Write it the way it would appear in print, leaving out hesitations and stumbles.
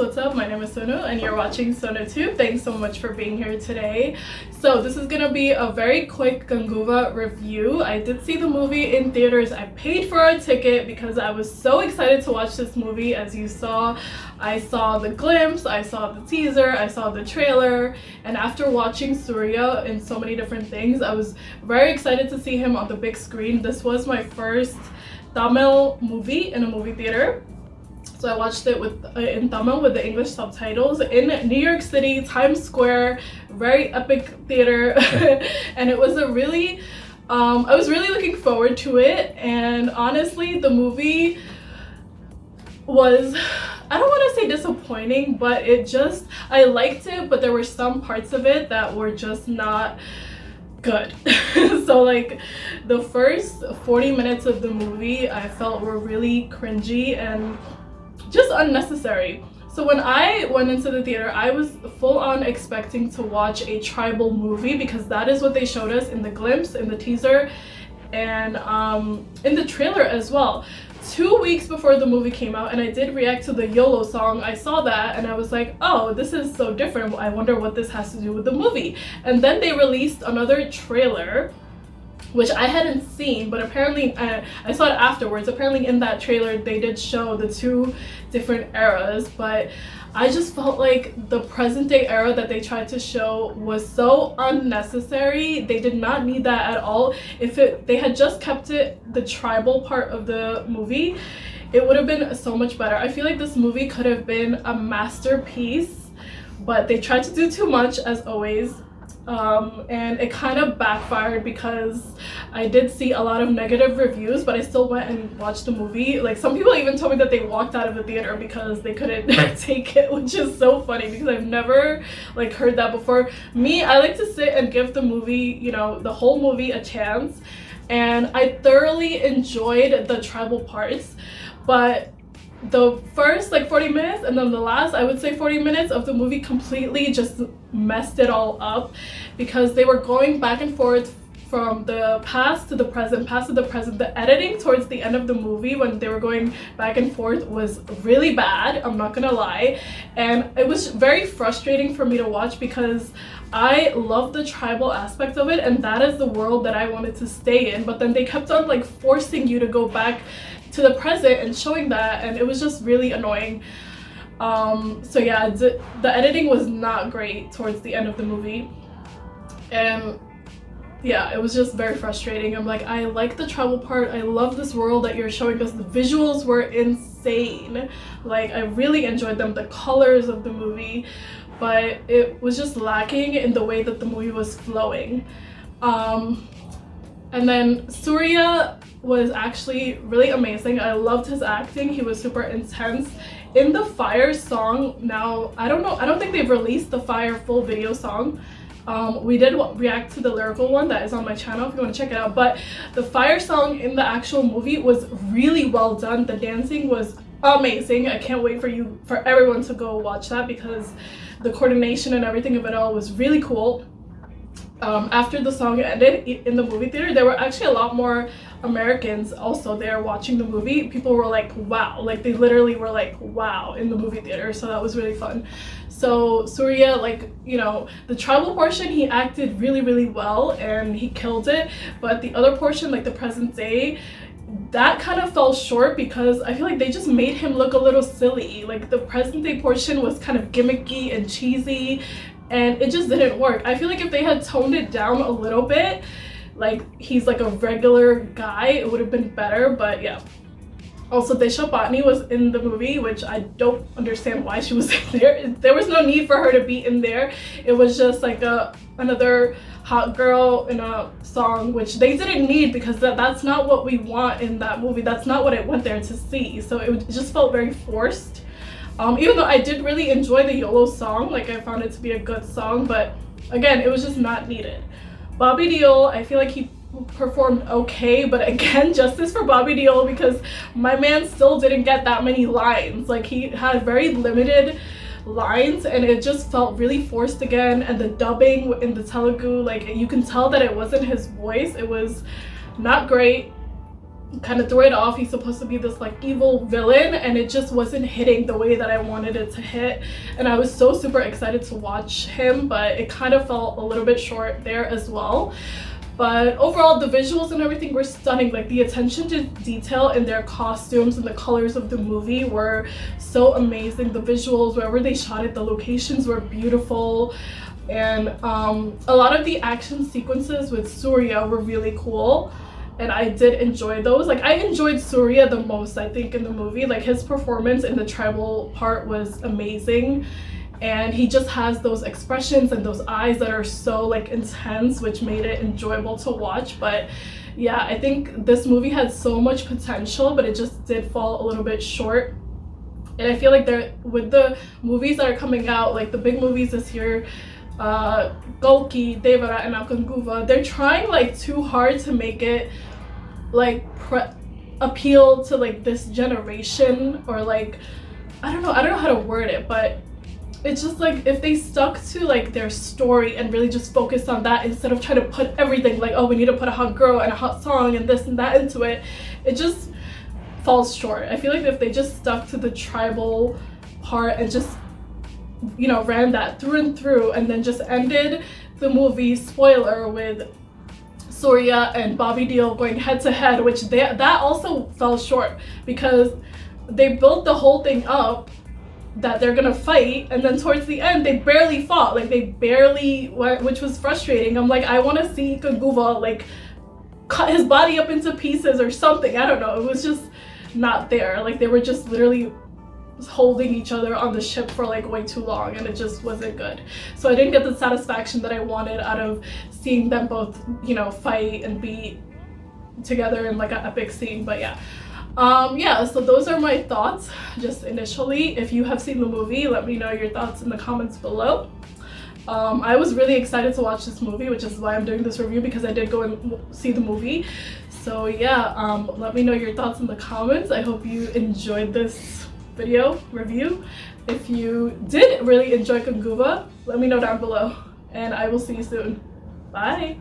what's up? My name is Sonu and you're watching Sonu Tube. Thanks so much for being here today. So this is gonna be a very quick Kanguva review. I did see the movie in theaters. I paid for a ticket because I was so excited to watch this movie. As you saw, I saw the glimpse, I saw the teaser, I saw the trailer, and after watching Surya in so many different things, I was very excited to see him on the big screen. This was my first Tamil movie in a movie theater. So I watched it in Tamil with the English subtitles in New York City, Times Square, very epic theater. And it was a really, I was really looking forward to it. And honestly, the movie was, I don't want to say disappointing, but I liked it, but there were some parts of it that were just not good. So like the first 40 minutes of the movie I felt were really cringy and just unnecessary. So when I went into the theater, I was full on expecting to watch a tribal movie because that is what they showed us in the glimpse, in the teaser, and in the trailer as well. 2 weeks before the movie came out, and I did react to the YOLO song, I saw that and I was like, oh, this is so different. I wonder what this has to do with the movie. And then they released another trailer, which I hadn't seen, but apparently I saw it afterwards. Apparently in that trailer they did show the two different eras, but I just felt like the present day era that they tried to show was so unnecessary. They did not need that at all. If they had just kept it the tribal part of the movie, it would have been so much better. I feel like this movie could have been a masterpiece, but they tried to do too much as always. And it kind of backfired because I did see a lot of negative reviews, but I still went and watched the movie. Like some people even told me that they walked out of the theater because they couldn't take it, which is so funny because I've never like heard that before. Me, I like to sit and give the movie, you know, the whole movie a chance, and I thoroughly enjoyed the tribal parts, but the first like 40 minutes and then the last, I would say 40 minutes of the movie completely just messed it all up because they were going back and forth from the past to the present, past to the present. The editing towards the end of the movie when they were going back and forth was really bad, I'm not gonna lie, and it was very frustrating for me to watch because I love the tribal aspect of it and that is the world that I wanted to stay in, but then they kept on like forcing you to go back to the present and showing that, and it was just really annoying. So yeah, the editing was not great towards the end of the movie, and yeah, it was just very frustrating. I'm like, I like the travel part, I love this world that you're showing us, the visuals were insane, like I really enjoyed them, the colors of the movie, but it was just lacking in the way that the movie was flowing. And then Surya was actually really amazing. I loved his acting. He was super intense. In the Fire song, now I don't think they've released the Fire full video song. We did react to the lyrical one that is on my channel if you want to check it out, but the Fire song in the actual movie was really well done. The dancing was amazing. I can't wait for everyone to go watch that because the coordination and everything of it all was really cool. After the song ended in the movie theater, there were actually a lot more Americans also there watching the movie. People were like, wow, like they literally were like, wow, in the movie theater, so that was really fun. So Surya, like, you know, the tribal portion, he acted really, really well and he killed it, but the other portion, like the present day, that kind of fell short because I feel like they just made him look a little silly. Like the present day portion was kind of gimmicky and cheesy, and it just didn't work. I feel like if they had toned it down a little bit, like he's like a regular guy, it would have been better, but yeah. Also, Disha Patni was in the movie, which I don't understand why she was there. There was no need for her to be in there. It was just like another hot girl in a song, which they didn't need because that's not what we want in that movie. That's not what I went there to see. So it just felt very forced. Even though I did really enjoy the YOLO song, like I found it to be a good song, but again, it was just not needed. Bobby Deol, I feel like he performed okay, but again, justice for Bobby Deol because my man still didn't get that many lines. Like he had very limited lines and it just felt really forced again, and the dubbing in the Telugu, like you can tell that it wasn't his voice. It was not great. kind of threw it off. He's supposed to be this like evil villain, and it just wasn't hitting the way that I wanted it to hit. And I was so super excited to watch him, but it kind of fell a little bit short there as well. But overall, the visuals and everything were stunning. Like the attention to detail in their costumes and the colors of the movie were so amazing. The visuals, wherever they shot it, the locations were beautiful. And a lot of the action sequences with Surya were really cool, and I did enjoy those. Like I enjoyed Surya the most, I think, in the movie. Like his performance in the tribal part was amazing, and he just has those expressions and those eyes that are so like intense, which made it enjoyable to watch. But yeah, I think this movie had so much potential, but it just did fall a little bit short. And I feel like they're, with the movies that are coming out, like the big movies this year, Golki, Devara, and Kanguva, they're trying like too hard to make it like appeal to like this generation, or like I don't know how to word it, but it's just like if they stuck to like their story and really just focused on that instead of trying to put everything like, oh, we need to put a hot girl and a hot song and this and that into it, it just falls short. I feel like if they just stuck to the tribal part and just, you know, ran that through and through, and then just ended the movie, spoiler, with Surya and Bobby Deol going head to head, which that also fell short because they built the whole thing up that they're gonna fight, and then towards the end they barely fought. Like they barely went, which was frustrating. I'm like, I want to see Kanguva like cut his body up into pieces or something. I don't know, it was just not there. Like they were just literally holding each other on the ship for like way too long, and it just wasn't good. So I didn't get the satisfaction that I wanted out of seeing them both, you know, fight and be together in like an epic scene. But yeah, so those are my thoughts just initially. If you have seen the movie, let me know your thoughts in the comments below. I was really excited to watch this movie, which is why I'm doing this review, because I did go and see the movie. So yeah, let me know your thoughts in the comments. I hope you enjoyed this video review. If you did really enjoy Kanguva, let me know down below, and I will see you soon. Bye.